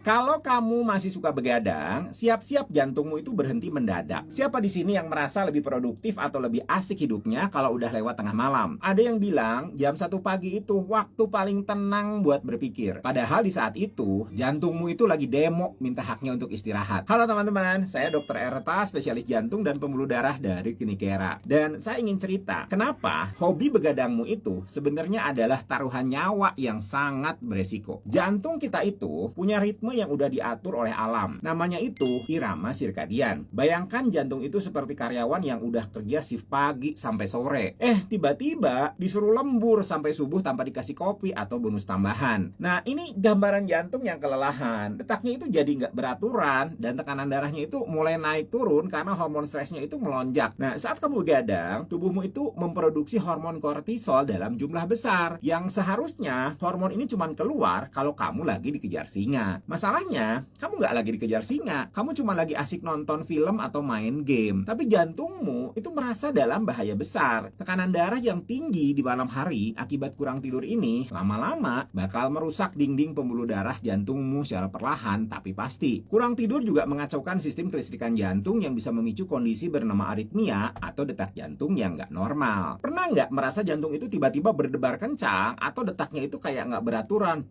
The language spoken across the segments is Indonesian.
Kalau kamu masih suka begadang, siap-siap jantungmu itu berhenti mendadak. Siapa di sini yang merasa lebih produktif atau lebih asik hidupnya kalau udah lewat tengah malam? Ada yang bilang jam 1 pagi itu waktu paling tenang buat berpikir. Padahal di saat itu, jantungmu itu lagi demo minta haknya untuk istirahat. Halo teman-teman, saya Dr. Erta, spesialis jantung dan pembuluh darah dari Klinik Era. Dan saya ingin cerita, kenapa hobi begadangmu itu sebenarnya adalah taruhan nyawa yang sangat beresiko. Jantung kita itu punya ritme yang udah diatur oleh alam. Namanya itu irama sirkadian. Bayangkan jantung itu seperti karyawan yang udah kerja shift pagi sampai sore. Tiba-tiba disuruh lembur sampai subuh tanpa dikasih kopi atau bonus tambahan. Nah, ini gambaran jantung yang kelelahan. Detaknya itu jadi nggak beraturan dan tekanan darahnya itu mulai naik turun karena hormon stresnya itu melonjak. Nah, saat kamu begadang, tubuhmu itu memproduksi hormon kortisol dalam jumlah besar. Yang seharusnya hormon ini cuma keluar kalau kamu lagi dikejar singa. Masalahnya, kamu nggak lagi dikejar singa, kamu cuma lagi asik nonton film atau main game. Tapi jantungmu itu merasa dalam bahaya besar. Tekanan darah yang tinggi di malam hari akibat kurang tidur ini lama-lama bakal merusak dinding pembuluh darah jantungmu secara perlahan tapi pasti. Kurang tidur juga mengacaukan sistem kelistrikan jantung yang bisa memicu kondisi bernama aritmia atau detak jantung yang nggak normal. Pernah nggak merasa jantung itu tiba-tiba berdebar kencang atau detaknya itu kayak nggak beraturan?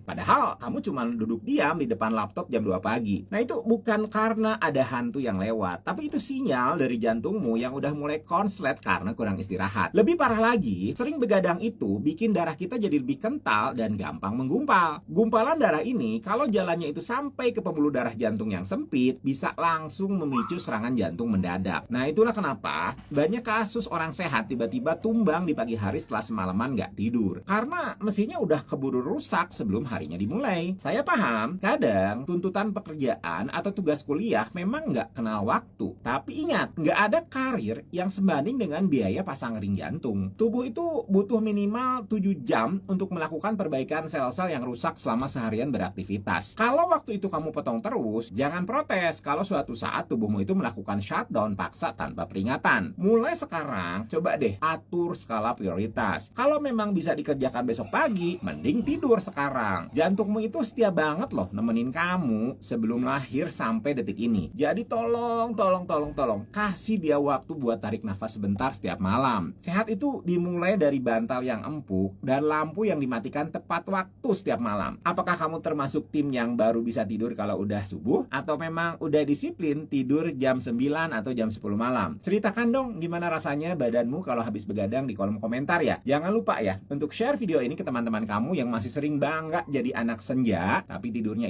Padahal kamu cuma duduk diam di depan laptop jam 2 pagi. Nah, itu bukan karena ada hantu yang lewat, tapi itu sinyal dari jantungmu yang udah mulai konslet karena kurang istirahat. Lebih parah lagi, sering begadang itu bikin darah kita jadi lebih kental dan gampang menggumpal. Gumpalan darah ini kalau jalannya itu sampai ke pembuluh darah jantung yang sempit, bisa langsung memicu serangan jantung mendadak. Nah, itulah kenapa banyak kasus orang sehat tiba-tiba tumbang di pagi hari setelah semalaman nggak tidur. Karena mesinnya udah keburu rusak sebelum harinya dimulai. Saya paham, kadang tuntutan pekerjaan atau tugas kuliah memang nggak kenal waktu. Tapi ingat, nggak ada karir yang sebanding dengan biaya pasang ring jantung. Tubuh itu butuh minimal 7 jam untuk melakukan perbaikan sel-sel yang rusak selama seharian beraktivitas. Kalau waktu itu kamu potong terus, jangan protes kalau suatu saat tubuhmu itu melakukan shutdown paksa tanpa peringatan. Mulai sekarang, coba deh atur skala prioritas. Kalau memang bisa dikerjakan besok pagi, mending tidur sekarang. Jantungmu itu setia banget loh nemenin kamu sebelum lahir sampai detik ini. Jadi tolong kasih dia waktu buat tarik nafas sebentar setiap malam. Sehat itu dimulai dari bantal yang empuk dan lampu yang dimatikan tepat waktu setiap malam. Apakah kamu termasuk tim yang baru bisa tidur kalau udah subuh? Atau memang udah disiplin tidur jam 9 atau jam 10 malam? Ceritakan dong gimana rasanya badanmu kalau habis begadang di kolom komentar ya. Jangan lupa ya untuk share video ini ke teman-teman kamu yang masih sering bangga jadi anak senja tapi tidurnya